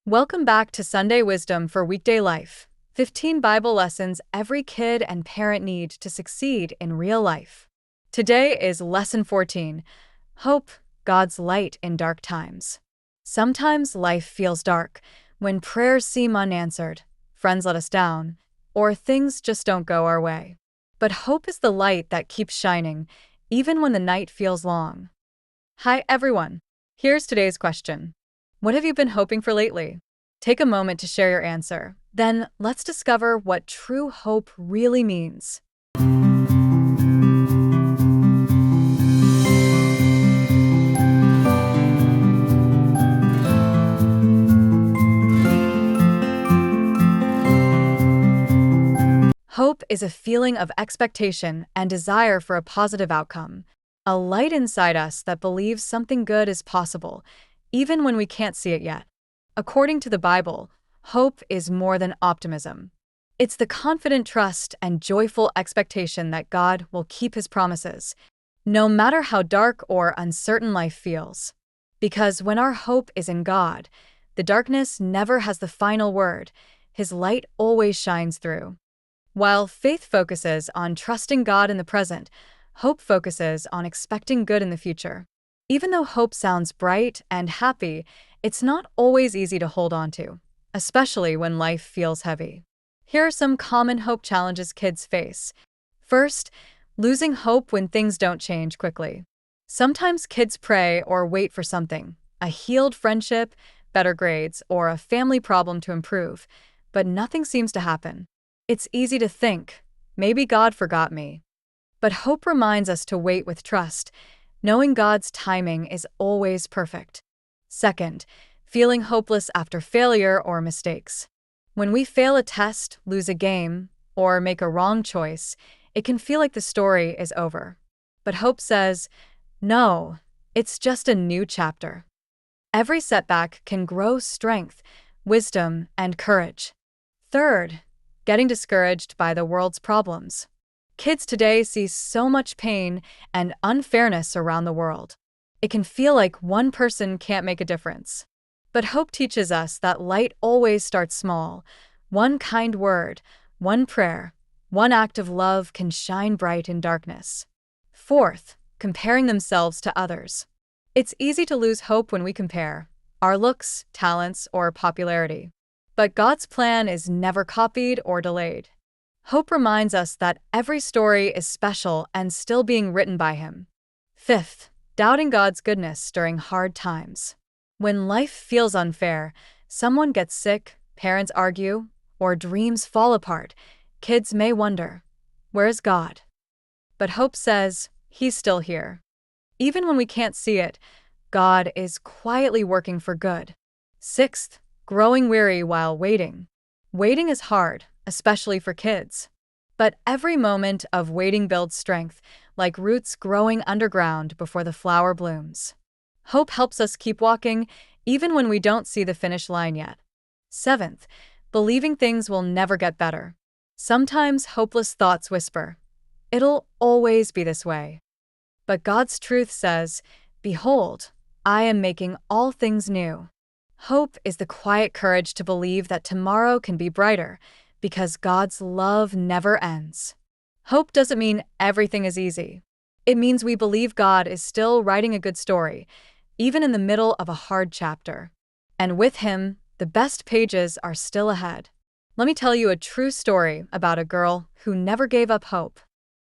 Welcome back to Sunday Wisdom for Weekday Life. 15 Bible lessons every kid and parent need to succeed in real life. Today is Lesson 14. Hope, God's light in dark times. Sometimes life feels dark when prayers seem unanswered, friends let us down, or things just don't go our way. But hope is the light that keeps shining, even when the night feels long. Hi, everyone. Here's today's question. What have you been hoping for lately? Take a moment to share your answer. Then let's discover what true hope really means. Hope is a feeling of expectation and desire for a positive outcome, a light inside us that believes something good is possible, even when we can't see it yet. According to the Bible, hope is more than optimism. It's the confident trust and joyful expectation that God will keep His promises, no matter how dark or uncertain life feels. Because when our hope is in God, the darkness never has the final word. His light always shines through. While faith focuses on trusting God in the present, hope focuses on expecting good in the future. Even though hope sounds bright and happy, it's not always easy to hold on to, especially when life feels heavy. Here are some common hope challenges kids face. First, losing hope when things don't change quickly. Sometimes kids pray or wait for something, a healed friendship, better grades, or a family problem to improve, but nothing seems to happen. It's easy to think, maybe God forgot me. But hope reminds us to wait with trust, knowing God's timing is always perfect. Second, feeling hopeless after failure or mistakes. When we fail a test, lose a game, or make a wrong choice, it can feel like the story is over. But hope says, no, it's just a new chapter. Every setback can grow strength, wisdom, and courage. Third, getting discouraged by the world's problems. Kids today see so much pain and unfairness around the world. It can feel like one person can't make a difference. But hope teaches us that light always starts small. One kind word, one prayer, one act of love can shine bright in darkness. Fourth, comparing themselves to others. It's easy to lose hope when we compare our looks, talents, or popularity. But God's plan is never copied or delayed. Hope reminds us that every story is special and still being written by Him. Fifth, doubting God's goodness during hard times. When life feels unfair, someone gets sick, parents argue, or dreams fall apart, kids may wonder, where is God? But hope says, He's still here. Even when we can't see it, God is quietly working for good. Sixth, growing weary while waiting. Waiting is hard, especially for kids. But every moment of waiting builds strength, like roots growing underground before the flower blooms. Hope helps us keep walking, even when we don't see the finish line yet. Seventh, believing things will never get better. Sometimes hopeless thoughts whisper, it'll always be this way. But God's truth says, behold, I am making all things new. Hope is the quiet courage to believe that tomorrow can be brighter, because God's love never ends. Hope doesn't mean everything is easy. It means we believe God is still writing a good story, even in the middle of a hard chapter. And with Him, the best pages are still ahead. Let me tell you a true story about a girl who never gave up hope.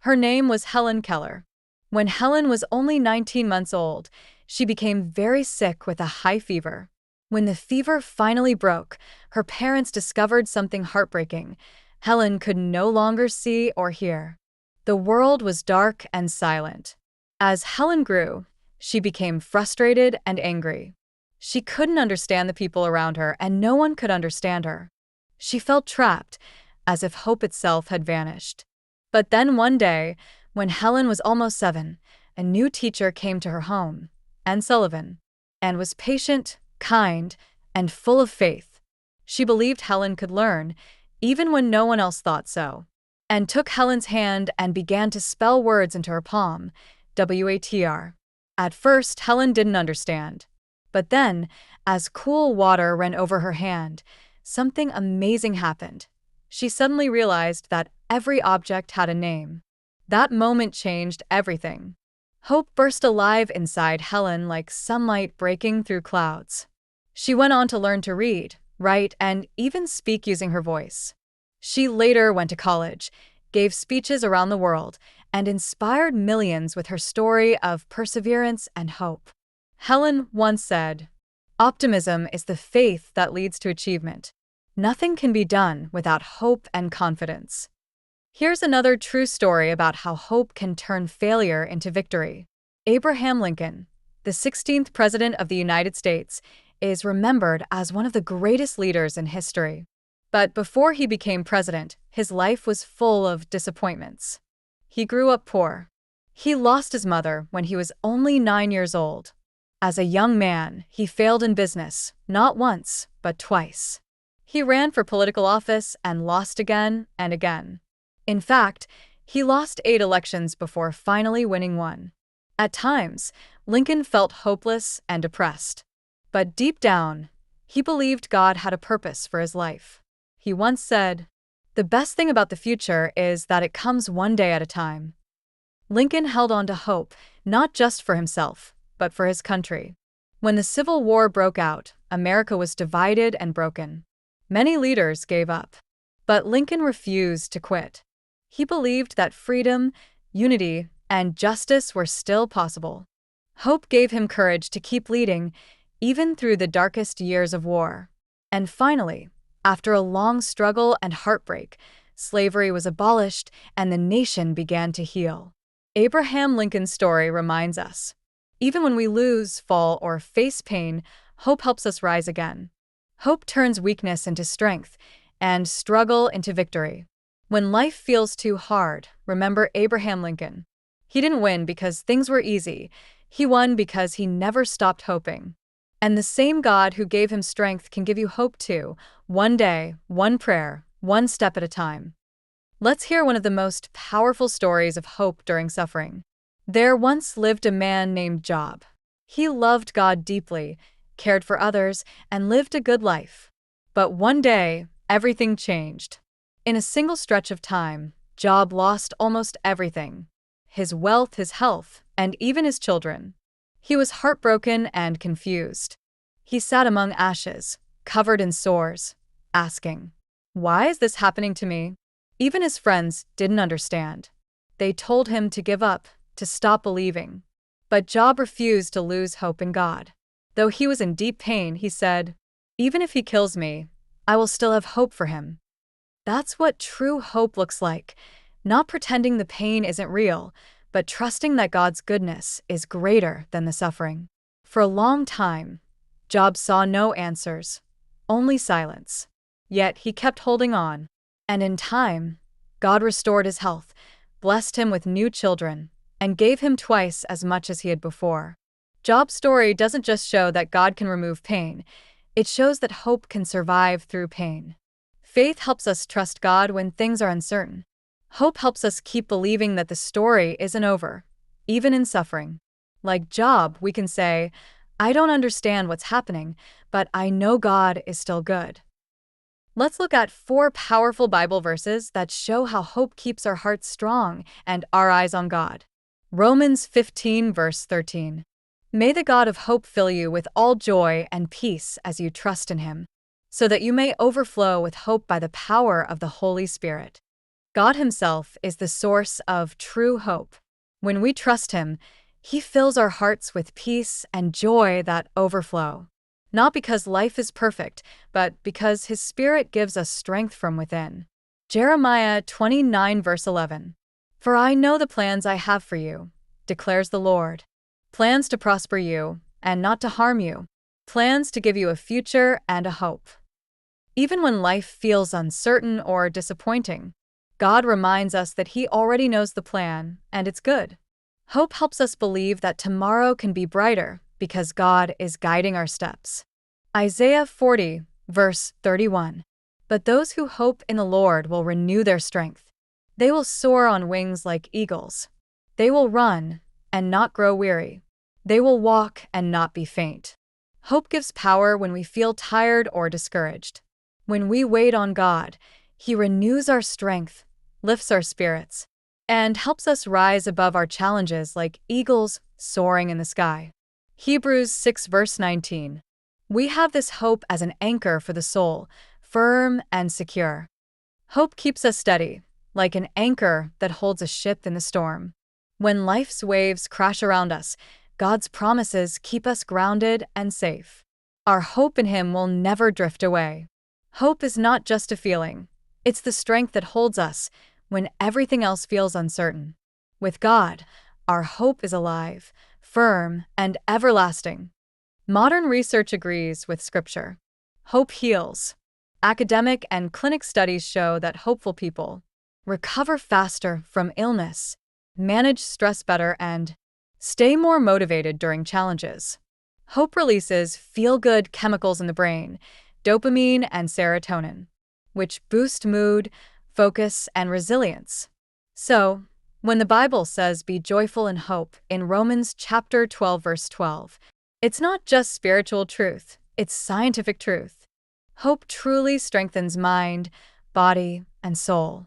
Her name was Helen Keller. When Helen was only 19 months old, she became very sick with a high fever. When the fever finally broke, her parents discovered something heartbreaking. Helen could no longer see or hear. The world was dark and silent. As Helen grew, she became frustrated and angry. She couldn't understand the people around her, and no one could understand her. She felt trapped, as if hope itself had vanished. But then one day, when Helen was almost 7, a new teacher came to her home, Anne Sullivan, and was patient, kind, and full of faith. She believed Helen could learn, even when no one else thought so, and took Helen's hand and began to spell words into her palm, WATR. At first, Helen didn't understand. But then, as cool water ran over her hand, something amazing happened. She suddenly realized that every object had a name. That moment changed everything. Hope burst alive inside Helen like sunlight breaking through clouds. She went on to learn to read, write, and even speak using her voice. She later went to college, gave speeches around the world, and inspired millions with her story of perseverance and hope. Helen once said, "Optimism is the faith that leads to achievement. Nothing can be done without hope and confidence." Here's another true story about how hope can turn failure into victory. Abraham Lincoln, the 16th President of the United States, is remembered as one of the greatest leaders in history. But before he became president, his life was full of disappointments. He grew up poor. He lost his mother when he was only 9 years old. As a young man, he failed in business, not once, but twice. He ran for political office and lost again and again. In fact, he lost 8 elections before finally winning one. At times, Lincoln felt hopeless and depressed. But deep down, he believed God had a purpose for his life. He once said, "The best thing about the future is that it comes one day at a time." Lincoln held on to hope, not just for himself, but for his country. When the Civil War broke out, America was divided and broken. Many leaders gave up. But Lincoln refused to quit. He believed that freedom, unity, and justice were still possible. Hope gave him courage to keep leading, even through the darkest years of war. And finally, after a long struggle and heartbreak, slavery was abolished and the nation began to heal. Abraham Lincoln's story reminds us, even when we lose, fall, or face pain, hope helps us rise again. Hope turns weakness into strength and struggle into victory. When life feels too hard, remember Abraham Lincoln. He didn't win because things were easy. He won because he never stopped hoping. And the same God who gave him strength can give you hope too, one day, one prayer, one step at a time. Let's hear one of the most powerful stories of hope during suffering. There once lived a man named Job. He loved God deeply, cared for others, and lived a good life. But one day, everything changed. In a single stretch of time, Job lost almost everything: his wealth, his health, and even his children. He was heartbroken and confused. He sat among ashes, covered in sores, asking, "Why is this happening to me?" Even his friends didn't understand. They told him to give up, to stop believing. But Job refused to lose hope in God. Though he was in deep pain, he said, "Even if he kills me, I will still have hope for him." That's what true hope looks like, not pretending the pain isn't real, but trusting that God's goodness is greater than the suffering. For a long time, Job saw no answers, only silence. Yet he kept holding on. And in time, God restored his health, blessed him with new children, and gave him twice as much as he had before. Job's story doesn't just show that God can remove pain, it shows that hope can survive through pain. Faith helps us trust God when things are uncertain. Hope helps us keep believing that the story isn't over, even in suffering. Like Job, we can say, "I don't understand what's happening, but I know God is still good." Let's look at 4 powerful Bible verses that show how hope keeps our hearts strong and our eyes on God. Romans 15, verse 13. May the God of hope fill you with all joy and peace as you trust in Him, so that you may overflow with hope by the power of the Holy Spirit. God Himself is the source of true hope. When we trust Him, He fills our hearts with peace and joy that overflow. Not because life is perfect, but because His Spirit gives us strength from within. Jeremiah 29, verse 11. For I know the plans I have for you, declares the Lord. Plans to prosper you, and not to harm you. Plans to give you a future and a hope. Even when life feels uncertain or disappointing, God reminds us that He already knows the plan, and it's good. Hope helps us believe that tomorrow can be brighter because God is guiding our steps. Isaiah 40, verse 31. But those who hope in the Lord will renew their strength. They will soar on wings like eagles. They will run and not grow weary. They will walk and not be faint. Hope gives power when we feel tired or discouraged. When we wait on God, He renews our strength, lifts our spirits, and helps us rise above our challenges like eagles soaring in the sky. Hebrews 6 verse 19. We have this hope as an anchor for the soul, firm and secure. Hope keeps us steady, like an anchor that holds a ship in the storm. When life's waves crash around us, God's promises keep us grounded and safe. Our hope in Him will never drift away. Hope is not just a feeling. It's the strength that holds us when everything else feels uncertain. With God, our hope is alive, firm, and everlasting. Modern research agrees with Scripture. Hope heals. Academic and clinic studies show that hopeful people recover faster from illness, manage stress better, and stay more motivated during challenges. Hope releases feel-good chemicals in the brain, dopamine and serotonin, which boost mood, focus, and resilience. So, when the Bible says be joyful in hope in Romans chapter 12 verse 12, it's not just spiritual truth, it's scientific truth. Hope truly strengthens mind, body, and soul.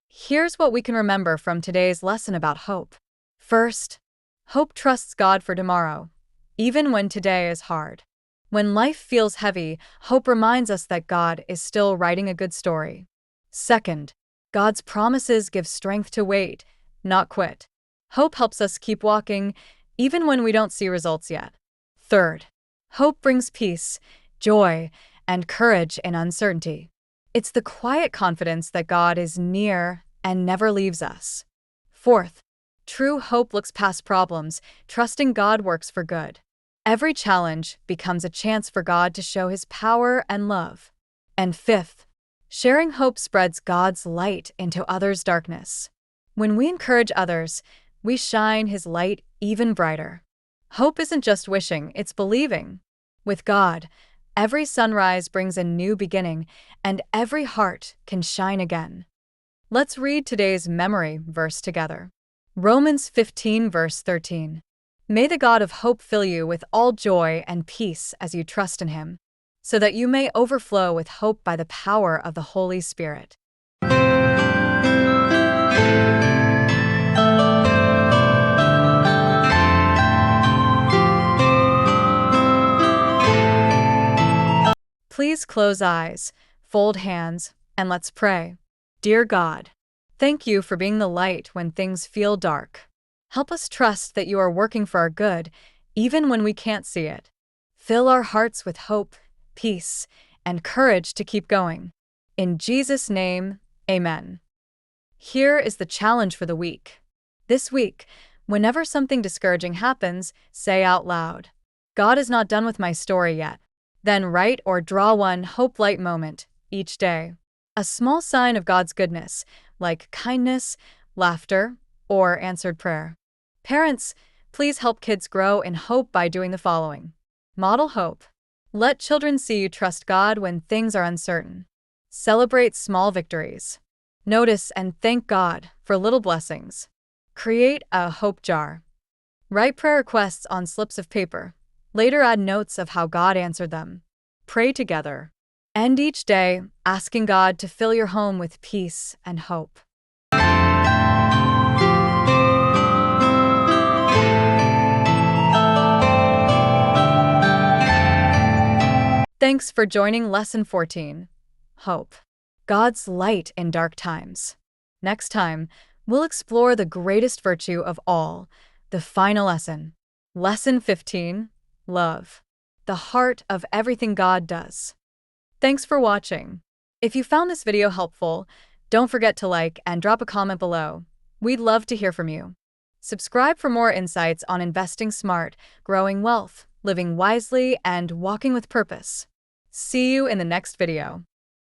Here's what we can remember from today's lesson about hope. First, hope trusts God for tomorrow, even when today is hard. When life feels heavy, hope reminds us that God is still writing a good story. Second, God's promises give strength to wait, not quit. Hope helps us keep walking, even when we don't see results yet. Third, hope brings peace, joy, and courage in uncertainty. It's the quiet confidence that God is near and never leaves us. Fourth, true hope looks past problems, trusting God works for good. Every challenge becomes a chance for God to show His power and love. And fifth, sharing hope spreads God's light into others' darkness. When we encourage others, we shine His light even brighter. Hope isn't just wishing, it's believing. With God, every sunrise brings a new beginning, and every heart can shine again. Let's read today's memory verse together. Romans 15 verse 13. May the God of hope fill you with all joy and peace as you trust in Him, so that you may overflow with hope by the power of the Holy Spirit. Please close eyes, fold hands, and let's pray. Dear God, thank you for being the light when things feel dark. Help us trust that you are working for our good, even when we can't see it. Fill our hearts with hope, peace, and courage to keep going. In Jesus' name, amen. Here is the challenge for the week. This week, whenever something discouraging happens, say out loud, God is not done with my story yet. Then write or draw one hope light moment each day. A small sign of God's goodness, like kindness, laughter, or answered prayer. Parents, please help kids grow in hope by doing the following. Model hope. Let children see you trust God when things are uncertain. Celebrate small victories. Notice and thank God for little blessings. Create a hope jar. Write prayer requests on slips of paper. Later add notes of how God answered them. Pray together. End each day asking God to fill your home with peace and hope. Thanks for joining Lesson 14. Hope. God's light in dark times. Next time, we'll explore the greatest virtue of all, the final lesson. Lesson 15. Love. The heart of everything God does. Thanks for watching. If you found this video helpful, don't forget to like and drop a comment below. We'd love to hear from you. Subscribe for more insights on investing smart, growing wealth, living wisely, and walking with purpose. See you in the next video.